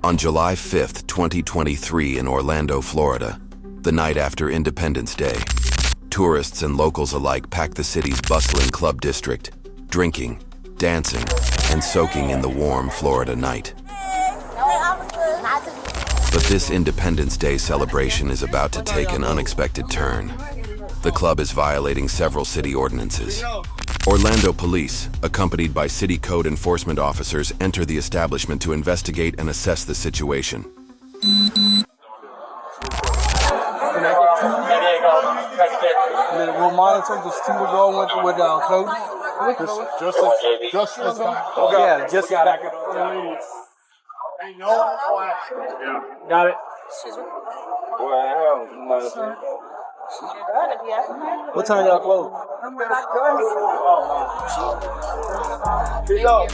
On July 5th, 2023 in Orlando, Florida, the night after Independence Day, tourists and locals alike packed the city's bustling club district, drinking, dancing, and soaking in the warm Florida night. But this Independence Day celebration is about to take an unexpected turn. The club is violating several city ordinances. Orlando police, accompanied by city code enforcement officers, enter the establishment to investigate and assess the situation. We'll monitor the student girl with code. Just back it. Got it. What time y'all close? Here you go.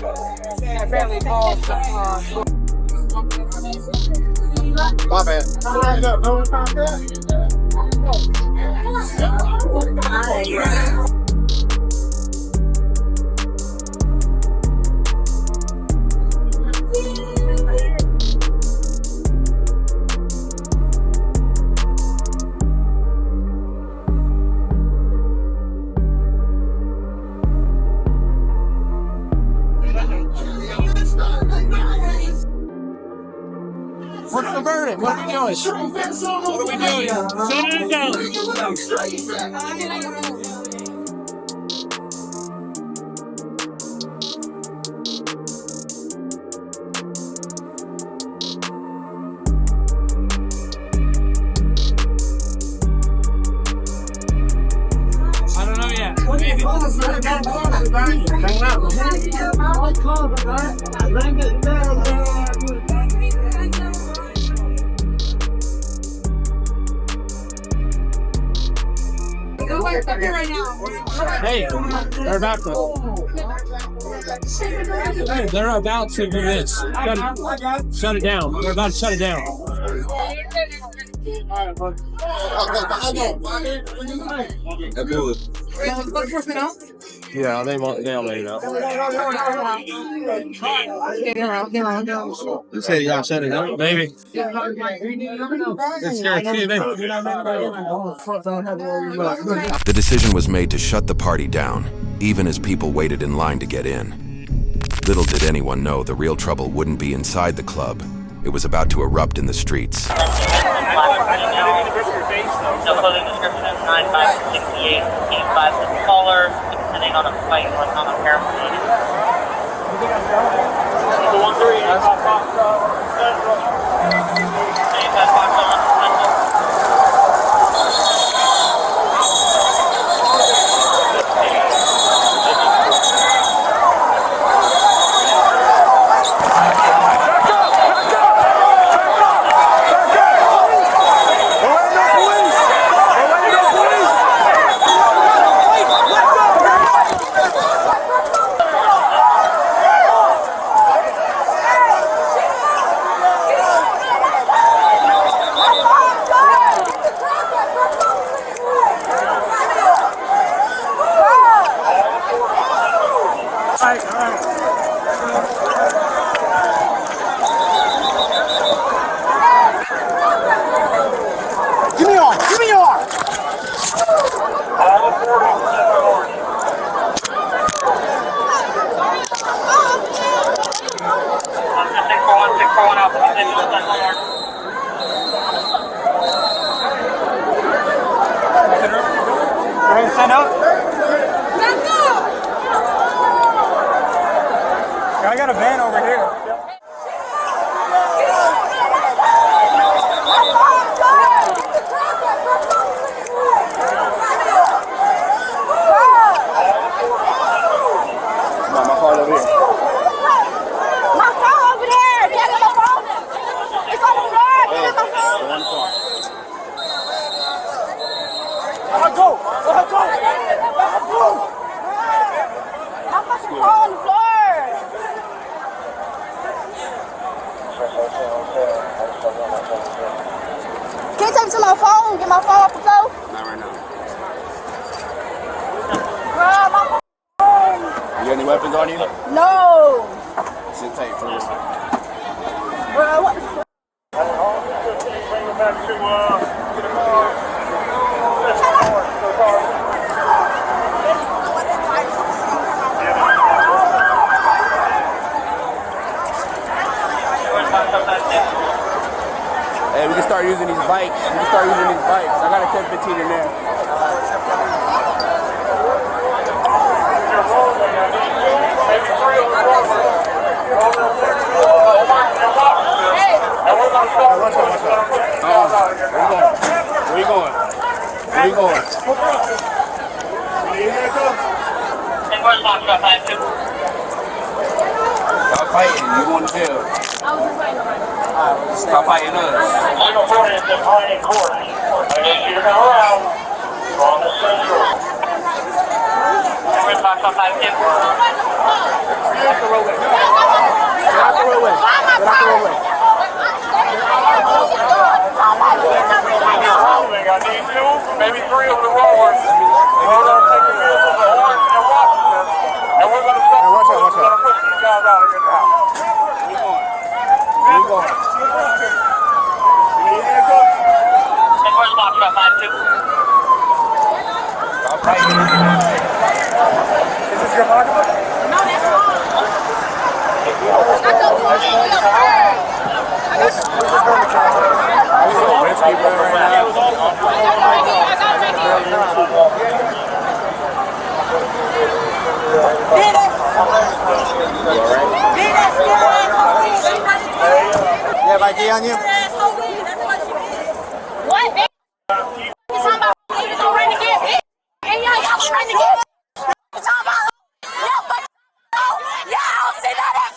My bad. What's the verdict? What are we doing? What are we doing? Shut it down. I don't know yet. Hey, they're about to do this. Shut it down. They're about to shut it down. Yeah, they'll let you know. You said y'all shut it down, baby. The decision was made to shut the party down, even as people waited in line to get in. Little did anyone know the real trouble wouldn't be inside the club. It was about to erupt in the streets. No clothing description, 9'5" 68", 85 is taller, depending on a fight on a paraplegic. Stand up. I got a van over here. My phone over here. My phone over there. Get my phone. It's on the floor. Get my phone. Let her go. Let her go. My fucking phone on the floor. Can you take me to my phone? Get my phone off the floor? Not right now. Bro, my phone. You got any weapons on you? No. Sit tight for this. Bro, what the Hey, we can start using these bikes. I got a 10-15 in there. Where you going? Stop fighting. You going to jail. Stop fighting us. I need two, maybe three of the rollers. We're going to take the vehicles to Orange and Washington, and we're going to stop. We're going to push these guys out of your house. Where you going? You need handcuffs? Where's box truck 52? Is this your pocketbook? No, that's wrong. I thought we were going to You have ID on you? What, bitch? You talking about niggas don't run the game, bitch? And y'all run the game. You talking about y'all fucking y'all don't see none of that.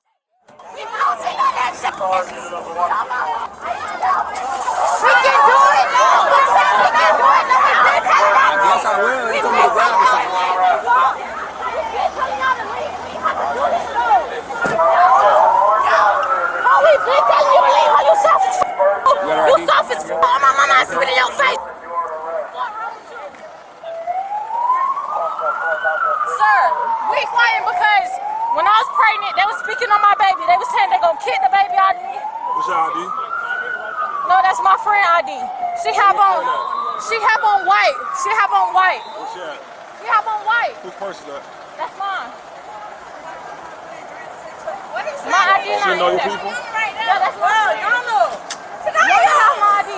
You don't see none of that shit. We can do it now. We can do it now. I guess I will. They told me to grab me something. Oh, we've been telling you to leave. Oh, you soft as f***. You soft as f***. Oh, my mama, I spit in your face. Sir, we fighting because when I was pregnant, they was speaking on my baby. They was saying they gonna kick the baby out of me. What's your ID? No, that's my friend ID. She have on white. She have on white. What's that? She have on white. Whose purse is that? That's mine. My ID You not know in your there. people? Yeah, that's mine. Y'all know. Y'all have my ID.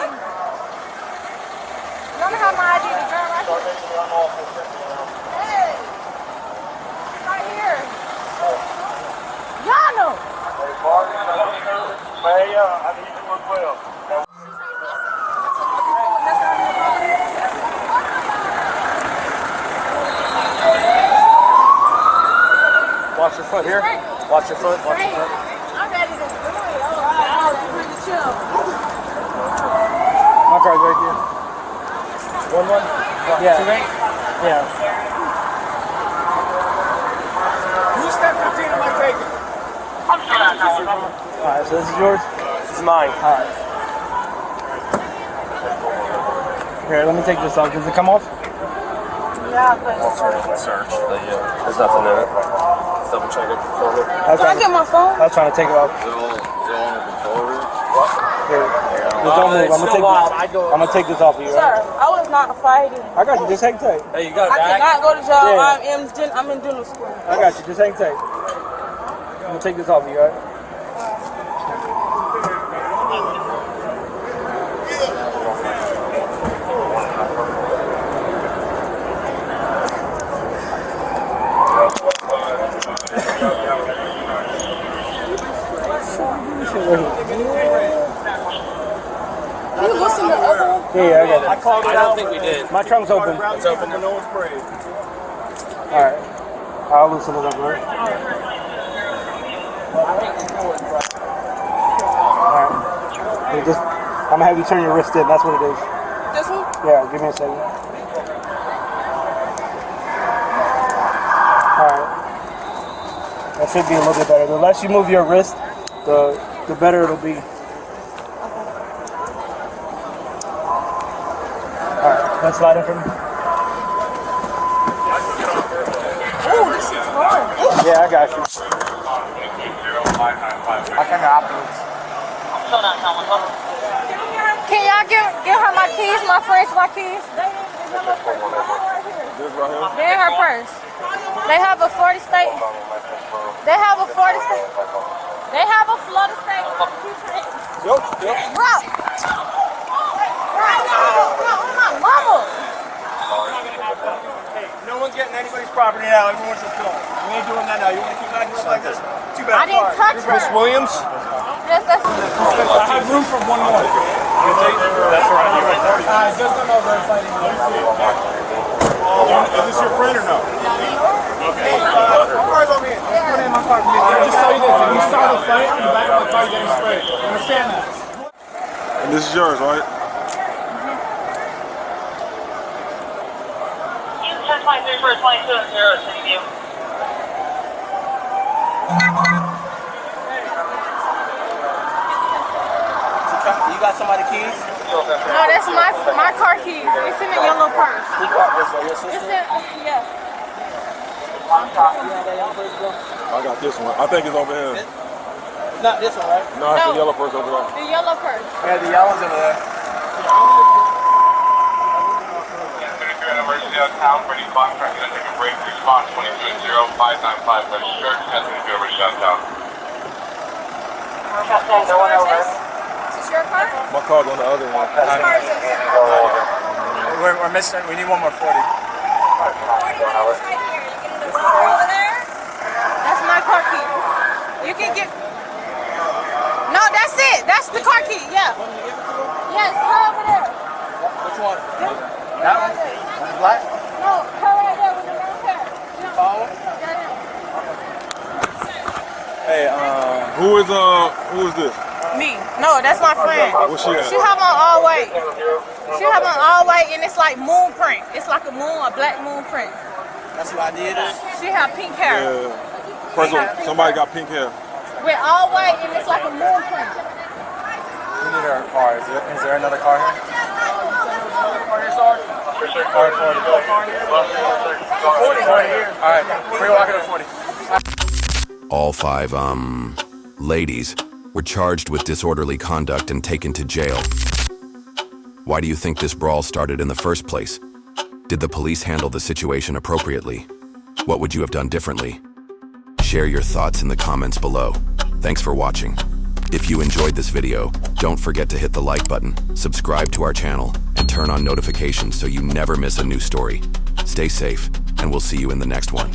Y'all have my ID. The girl right here. Hey. Right here. Y'all know. Hey, I need you as well. Watch your foot here. Watch your foot. Watch your foot. I'm ready to do it. All right. I'm pretty chill. My car's right here. 1-1? Yeah. 2-8? Yeah. Who's step 15 am I taking? Alright, so this is yours? This is mine. Alright. Here, let me take this off. Does it come off? Yeah, but. Search. There's nothing in it. Double check it. Can I get my phone? I was trying to take it off. Here. Just don't move. I'm gonna take this off of you. Sir, Right? I was not fighting. I got you. Just hang tight. Hey, you got I cannot go to jail. Yeah. I'm in dental school. I got you. Just hang tight. I'm gonna take this off of you, alright? Can you listen to other one? Yeah, I got it. I called it out. I don't think we did. My trunk's open. It's open. No one's sprayed. Alright. I'll loosen it up, right? Alright. I'm gonna have you turn your wrist in. That's what it is. This one? Yeah, give me a second. Alright. That should be a little bit better. The less you move your wrist, the better it'll be. Alright, let's slide in for me. Oh, this is hard. Yeah, I got you. I'm still not telling. Can y'all give her my keys? My friends, my keys. They're in her purse. They have a 40 state. They have a 40 state. They have a Florida state. Bro. My mama. No one's getting anybody's property now. Everyone's just going. We ain't doing that now. You want to keep backing up like this? Too bad. I didn't touch her. Miss Williams? Yes, that's. I have room for one more. That's right. Just don't know they're fighting. Is this your friend or no? Okay. Cars over here. Put in my car. Just tell you this. If you start a fight, in the back of my car, you're getting sprayed. Understand that? And this is yours, right? You 1023 for 22 and 0, City View. You got somebody's keys? No, that's my car keys. It's in a yellow purse. Who got this one? Your sister? It's in, yeah. I got this one. I think it's over here. Not this one, right? No, it's No. the yellow purse over there. The yellow purse. Yeah, the yellow's over there. Emergency downtown, ready to box track, gonna take a break, response 22-0595, registered, 10-2 emergency downtown. Captain, one over. Is this your car? My car's on the other one. Whose car is this? We're missing, we need one more 40. That's my car key. You can get. No, that's it. That's the car key. Yeah. Yes, her over there. Which one? That one? That's black? No, her right there with the long hair. No. Follow? Yeah, Hey, who is this? Me. No, that's my friend. What's she at? She have on all white. She have on all white and it's like moon print. It's like a moon, a black moon print. That's what I did. She have pink hair. Yeah. Person, somebody got pink hair. With all white and it's like a moon print. We need our car. Is there another car here? Car 40. 40 right here. Alright, we're walking to 40. All five, ladies were charged with disorderly conduct and taken to jail. Why do you think this brawl started in the first place? Did the police handle the situation appropriately? What would you have done differently? Share your thoughts in the comments below. Thanks for watching. If you enjoyed this video, don't forget to hit the like button, subscribe to our channel, and turn on notifications so you never miss a new story. Stay safe, and we'll see you in the next one.